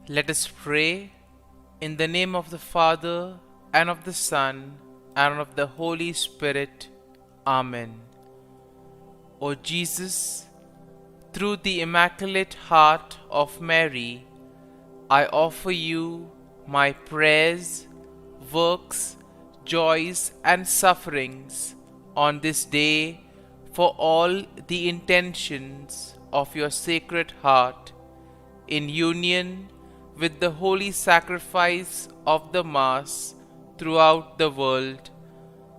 Let us pray in the name of the Father, and of the Son, and of the Holy Spirit. Amen. O Jesus, through the Immaculate Heart of Mary, I offer you my prayers, works, joys, and sufferings on this day for all the intentions of your Sacred Heart, in union with the holy sacrifice of the Mass throughout the world,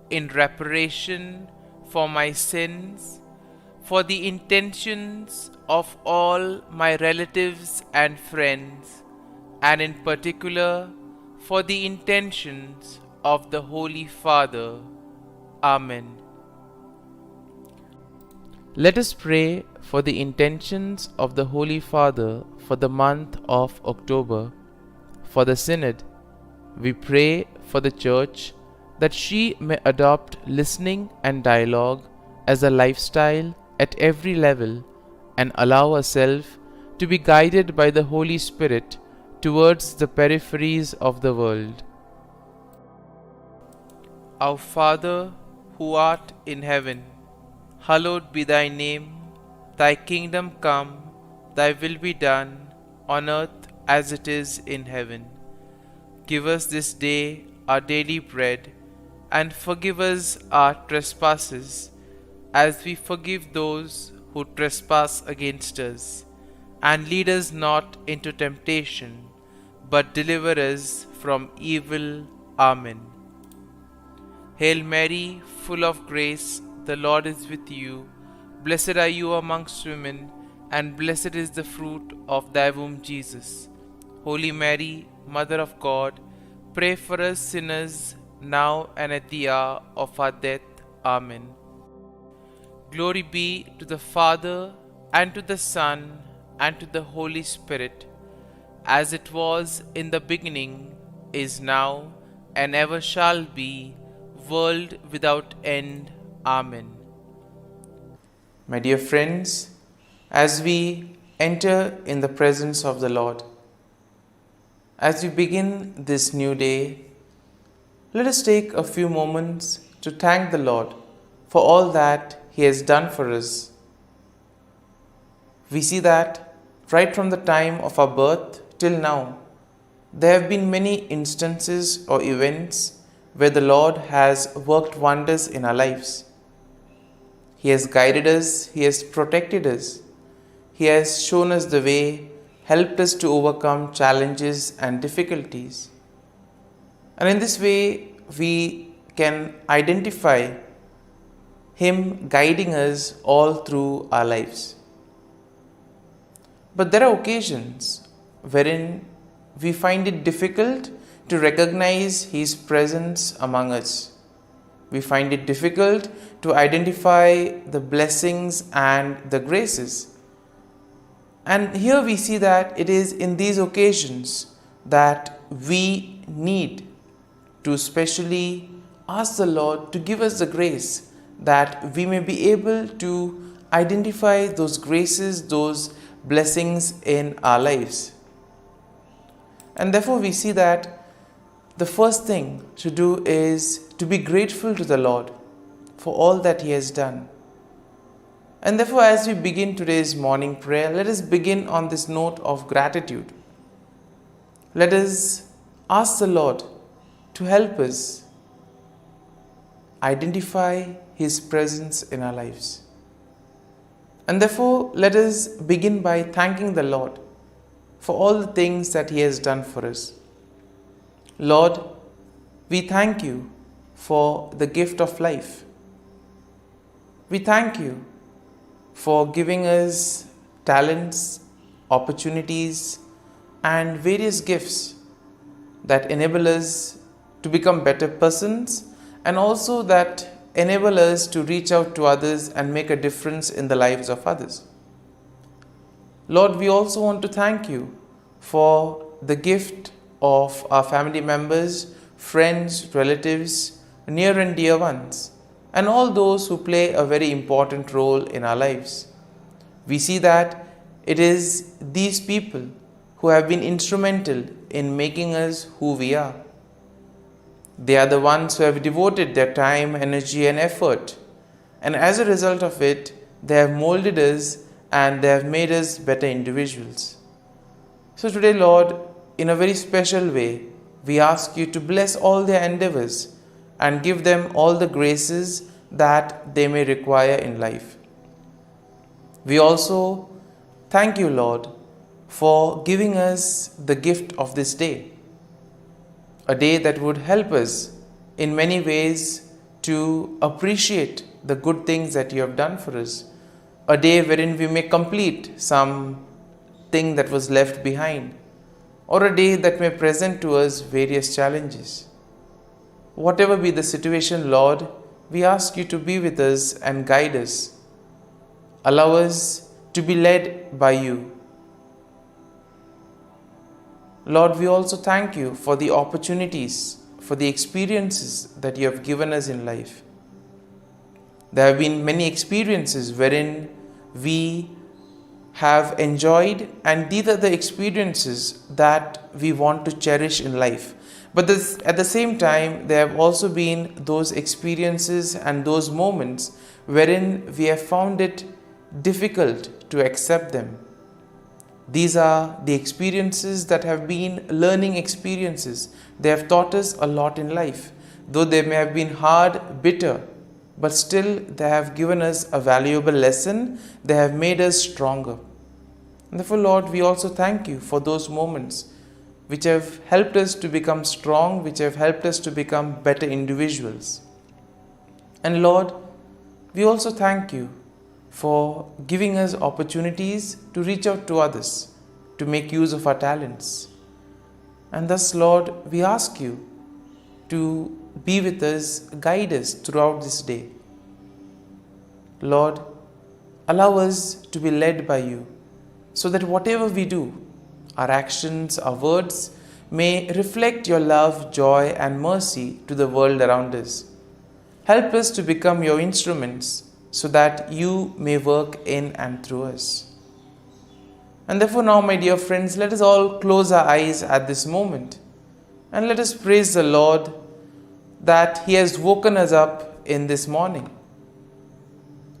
in reparation for my sins, for the intentions of all my relatives and friends, and in particular for the intentions of the Holy Father. Amen. Let us pray for the intentions of the Holy Father for the month of October. For the Synod, we pray for the Church that she may adopt listening and dialogue as a lifestyle at every level and allow herself to be guided by the Holy Spirit towards the peripheries of the world. Our Father, who art in heaven, hallowed be thy name. Thy kingdom come, thy will be done, on earth as it is in heaven. Give us this day our daily bread, and forgive us our trespasses, as we forgive those who trespass against us. And lead us not into temptation, but deliver us from evil. Amen. Hail Mary, full of grace, the Lord is with you. Blessed are you amongst women, and blessed is the fruit of thy womb, Jesus. Holy Mary, Mother of God, pray for us sinners, now and at the hour of our death. Amen. Glory be to the Father, and to the Son, and to the Holy Spirit, as it was in the beginning, is now, and ever shall be, world without end. Amen. My dear friends, as we enter in the presence of the Lord, as we begin this new day, let us take a few moments to thank the Lord for all that He has done for us. We see that right from the time of our birth till now, there have been many instances or events where the Lord has worked wonders in our lives. He has guided us, He has protected us, He has shown us the way, helped us to overcome challenges and difficulties. And in this way, we can identify Him guiding us all through our lives. But there are occasions wherein we find it difficult to recognize His presence among us. We find it difficult to identify the blessings and the graces. And here we see that it is in these occasions that we need to specially ask the Lord to give us the grace that we may be able to identify those graces, those blessings in our lives. And therefore we see that the first thing to do is to be grateful to the Lord for all that He has done. And therefore, as we begin today's morning prayer, let us begin on this note of gratitude. Let us ask the Lord to help us identify His presence in our lives. And therefore, let us begin by thanking the Lord for all the things that He has done for us. Lord, we thank You for the gift of life. We thank You for giving us talents, opportunities, and various gifts that enable us to become better persons, and also that enable us to reach out to others and make a difference in the lives of others. Lord, we also want to thank You for the gift of our family members, friends, relatives, near and dear ones, and all those who play a very important role in our lives. We see that it is these people who have been instrumental in making us who we are. They are the ones who have devoted their time, energy, and effort. And as a result of it, they have molded us and they have made us better individuals. So today, Lord, in a very special way, we ask you to bless all their endeavors and give them all the graces that they may require in life. We also thank you, Lord, for giving us the gift of this day, a day that would help us in many ways to appreciate the good things that you have done for us, a day wherein we may complete some thing that was left behind, or a day that may present to us various challenges. Whatever be the situation, Lord, we ask you to be with us and guide us. Allow us to be led by you. Lord, we also thank you for the opportunities, for the experiences that you have given us in life. There have been many experiences wherein we have enjoyed, and these are the experiences that we want to cherish in life. But at the same time, there have also been those experiences and those moments wherein we have found it difficult to accept them. These are the experiences that have been learning experiences. They have taught us a lot in life. Though they may have been hard, bitter, but still they have given us a valuable lesson. They have made us stronger. And therefore, Lord, we also thank you for those moments which have helped us to become strong, which have helped us to become better individuals. And Lord, we also thank you for giving us opportunities to reach out to others, to make use of our talents. And thus, Lord, we ask you to be with us, guide us throughout this day. Lord, allow us to be led by you, so that whatever we do, our actions, our words, may reflect your love, joy, and mercy to the world around us. Help us to become your instruments, so that you may work in and through us. And therefore now, my dear friends, let us all close our eyes at this moment and let us praise the Lord that He has woken us up in this morning.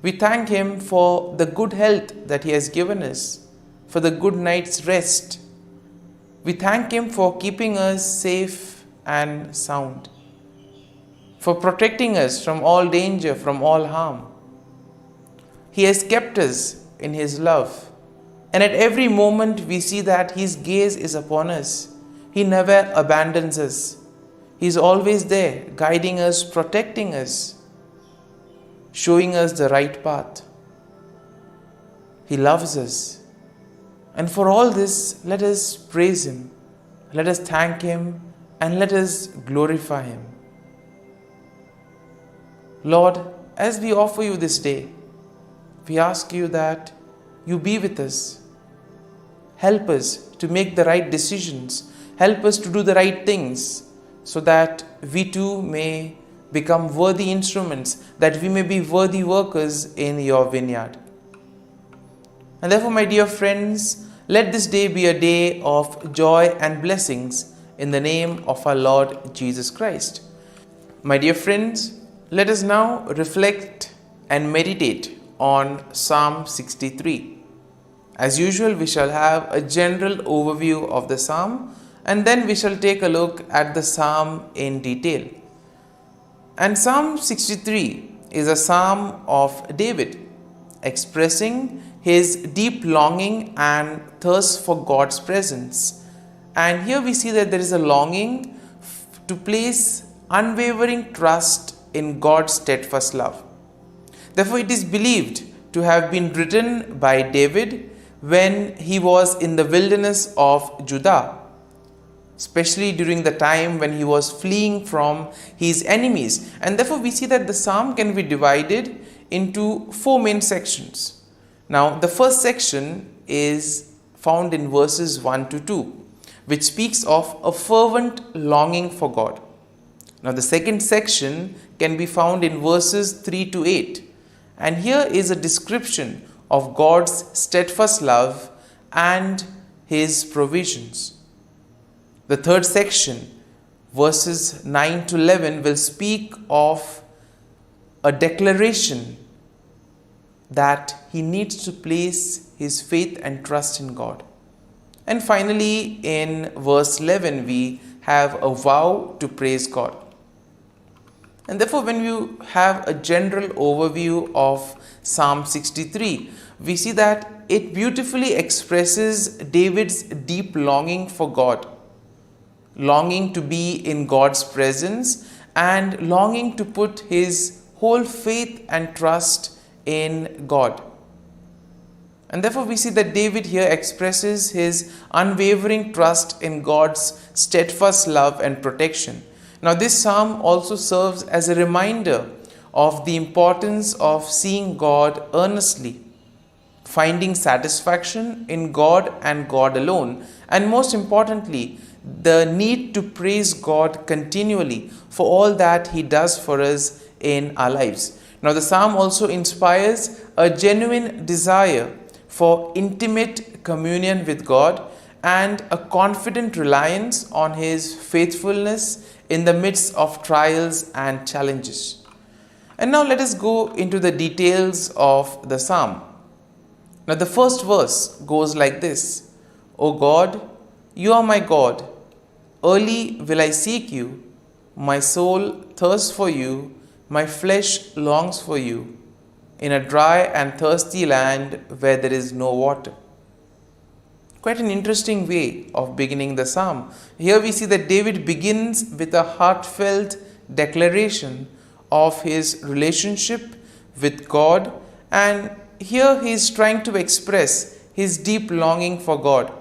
We thank Him for the good health that He has given us, for the good night's rest. We thank Him for keeping us safe and sound, for protecting us from all danger, from all harm. He has kept us in His love, and at every moment we see that His gaze is upon us. He never abandons us. He is always there, guiding us, protecting us, showing us the right path. He loves us. And for all this, let us praise Him, let us thank Him, and let us glorify Him. Lord, as we offer you this day, we ask you that you be with us. Help us to make the right decisions. Help us to do the right things, so that we too may become worthy instruments, that we may be worthy workers in your vineyard. And therefore, my dear friends, let this day be a day of joy and blessings in the name of our Lord Jesus Christ. My dear friends, let us now reflect and meditate on Psalm 63. As usual, we shall have a general overview of the psalm, and then we shall take a look at the psalm in detail. And Psalm 63 is a psalm of David, expressing his deep longing and thirst for God's presence. And here we see that there is a longing to place unwavering trust in God's steadfast love. Therefore, it is believed to have been written by David when he was in the wilderness of Judah, especially during the time when he was fleeing from his enemies. And therefore, we see that the psalm can be divided into four main sections. Now, the first section is found in verses 1 to 2, which speaks of a fervent longing for God. Now, the second section can be found in verses 3 to 8. And here is a description of God's steadfast love and His provisions. The third section, verses 9 to 11, will speak of a declaration that he needs to place his faith and trust in God. And finally, in verse 11, we have a vow to praise God. And therefore, when you have a general overview of Psalm 63, we see that it beautifully expresses David's deep longing for God, longing to be in God's presence, and longing to put his whole faith and trust in God. And therefore we see that David here expresses his unwavering trust in God's steadfast love and protection. Now this psalm also serves as a reminder of the importance of seeing God earnestly, finding satisfaction in God and God alone, and most importantly, the need to praise God continually for all that He does for us in our lives. Now the psalm also inspires a genuine desire for intimate communion with God and a confident reliance on His faithfulness in the midst of trials and challenges. And now let us go into the details of the psalm. Now the first verse goes like this: O God, you are my God. Early will I seek you. My soul thirsts for you. My flesh longs for you, in a dry and thirsty land where there is no water. Quite an interesting way of beginning the psalm. Here we see that David begins with a heartfelt declaration of his relationship with God, and here he is trying to express his deep longing for God,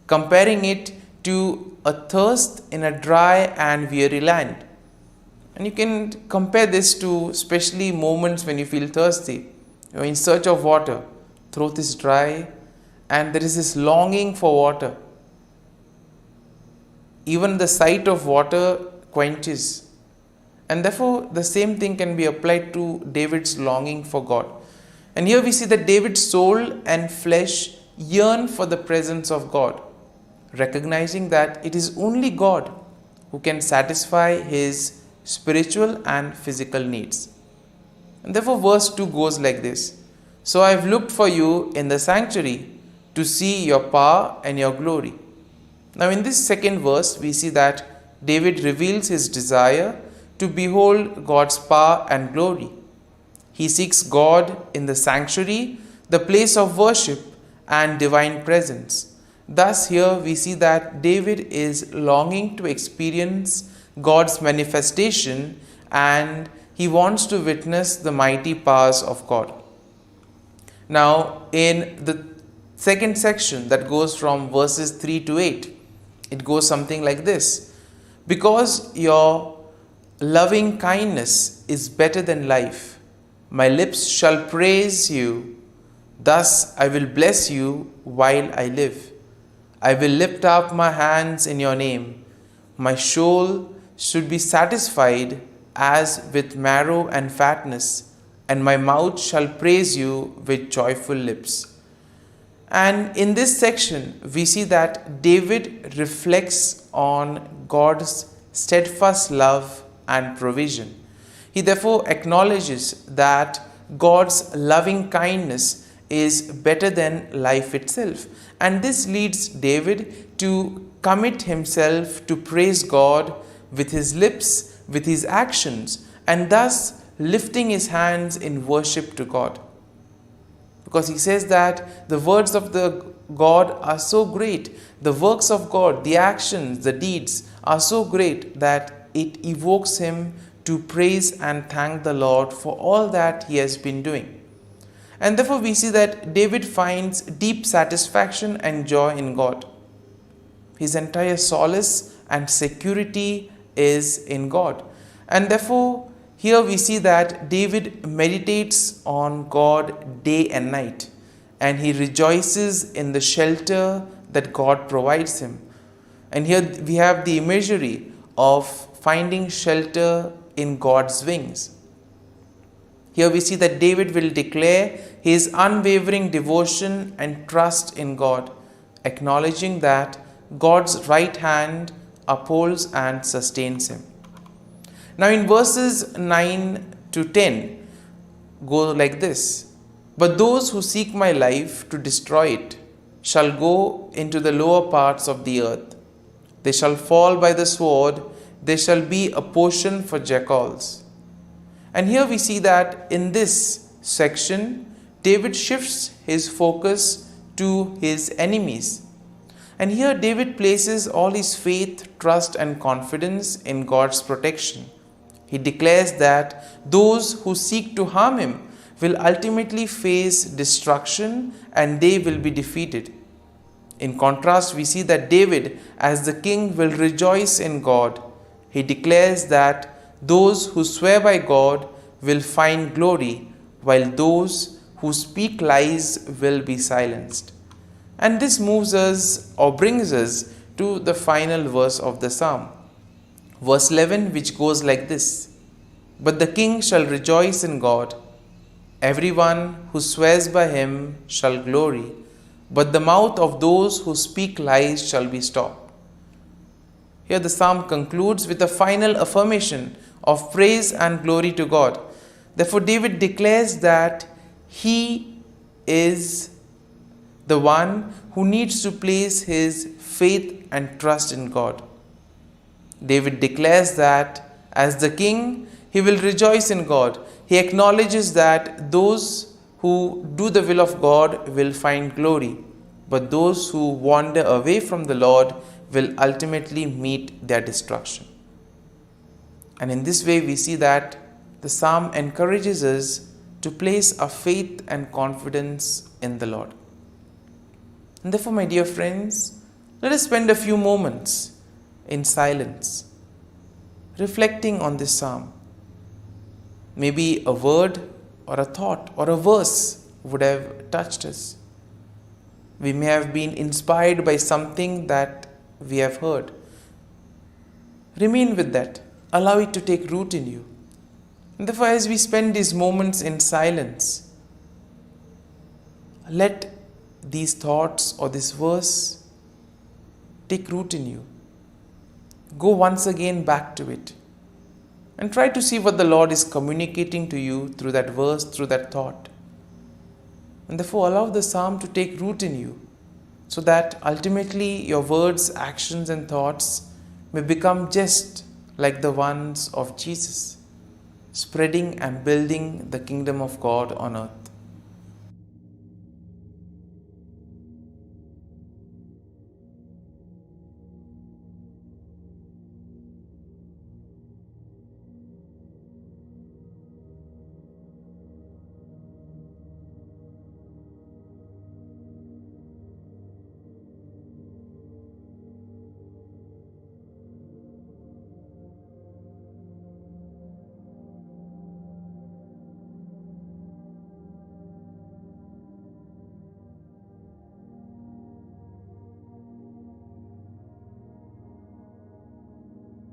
comparing it to a thirst in a dry and weary land. And you can compare this to especially moments when you feel thirsty. You're in search of water, throat is dry, and there is this longing for water. Even the sight of water quenches. And therefore, the same thing can be applied to David's longing for God. And here we see that David's soul and flesh yearn for the presence of God, recognizing that it is only God who can satisfy his spiritual and physical needs. And therefore verse 2 goes like this: So I have looked for you in the sanctuary to see your power and your glory. Now in this second verse we see that David reveals his desire to behold God's power and glory. He seeks God in the sanctuary, the place of worship and divine presence. Thus here we see that David is longing to experience God's manifestation, and he wants to witness the mighty powers of God. Now in the second section that goes from verses 3 to 8, it goes something like this: Because your loving kindness is better than life, my lips shall praise you. Thus I will bless you while I live. I will lift up my hands in your name. My soul should be satisfied as with marrow and fatness, and my mouth shall praise you with joyful lips. And in this section, we see that David reflects on God's steadfast love and provision. He therefore acknowledges that God's loving kindness is better than life itself. And this leads David to commit himself to praise God with his lips, with his actions, and thus lifting his hands in worship to God. Because he says that the words of the God are so great, the works of God, the actions, the deeds are so great that it evokes him to praise and thank the Lord for all that he has been doing. And therefore we see that David finds deep satisfaction and joy in God. His entire solace and security is in God. And therefore here we see that David meditates on God day and night, and he rejoices in the shelter that God provides him. And here we have the imagery of finding shelter in God's wings. Here we see that David will declare his unwavering devotion and trust in God, acknowledging that God's right hand upholds and sustains him. Now in verses 9 to 10 go like this: But those who seek my life to destroy it shall go into the lower parts of the earth. They shall fall by the sword, they shall be a portion for jackals. And here we see that in this section, David shifts his focus to his enemies. And here David places all his faith, trust and confidence in God's protection. He declares that those who seek to harm him will ultimately face destruction and they will be defeated. In contrast, we see that David, as the king, will rejoice in God. He declares that those who swear by God will find glory, while those who speak lies will be silenced. And this moves us or brings us to the final verse of the psalm. Verse 11, which goes like this: But the king shall rejoice in God. Everyone who swears by him shall glory, but the mouth of those who speak lies shall be stopped. Here the psalm concludes with a final affirmation of praise and glory to God. Therefore, David declares that he is the one who needs to place his faith and trust in God. David declares that as the king, he will rejoice in God. He acknowledges that those who do the will of God will find glory, but those who wander away from the Lord will ultimately meet their destruction. And in this way, we see that the psalm encourages us to place our faith and confidence in the Lord. And therefore, my dear friends, let us spend a few moments in silence, reflecting on this psalm. Maybe a word or a thought or a verse would have touched us. We may have been inspired by something that we have heard. Remain with that. Allow it to take root in you. And therefore, as we spend these moments in silence, let these thoughts or this verse take root in you. Go once again back to it and try to see what the Lord is communicating to you through that verse, through that thought. And therefore, allow the psalm to take root in you, so that ultimately your words, actions and thoughts may become just like the ones of Jesus, spreading and building the kingdom of God on earth.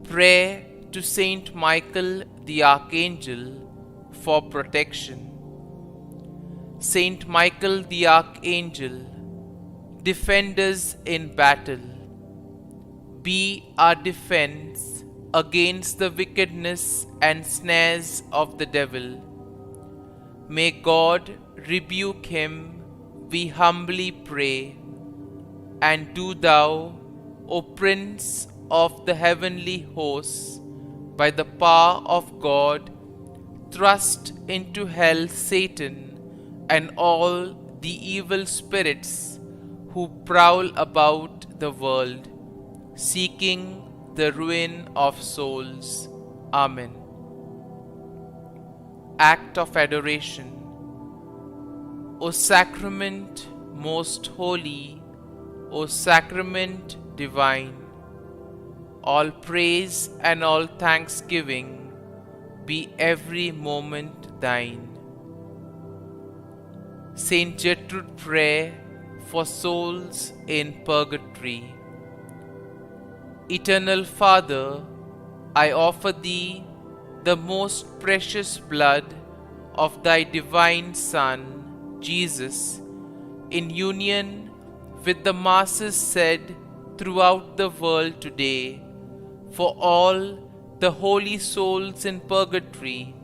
Prayer to Saint Michael the Archangel for protection. Saint Michael the Archangel, defend us in battle. Be our defense against the wickedness and snares of the devil. May God rebuke him, we humbly pray. And do thou, O Prince of the heavenly hosts, by the power of God, thrust into hell Satan and all the evil spirits who prowl about the world, seeking the ruin of souls. Amen. Act of Adoration. O Sacrament most holy, O Sacrament divine, all praise and all thanksgiving be every moment thine. Saint Gertrude Prayer for souls in purgatory. Eternal Father, I offer Thee the most precious blood of Thy divine Son, Jesus, in union with the masses said throughout the world today, for all the holy souls in purgatory,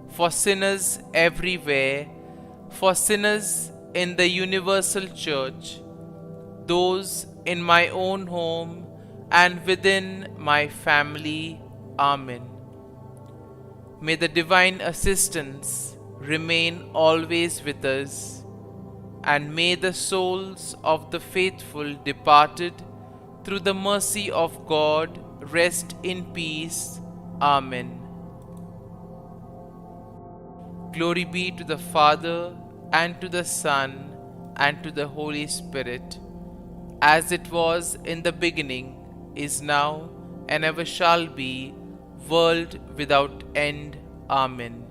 for sinners everywhere, for sinners in the universal church, those in my own home and within my family. Amen. May the divine assistance remain always with us, and may the souls of the faithful departed through the mercy of God rest in peace. Amen. Glory be to the Father, and to the Son, and to the Holy Spirit, as it was in the beginning, is now, and ever shall be, world without end. Amen.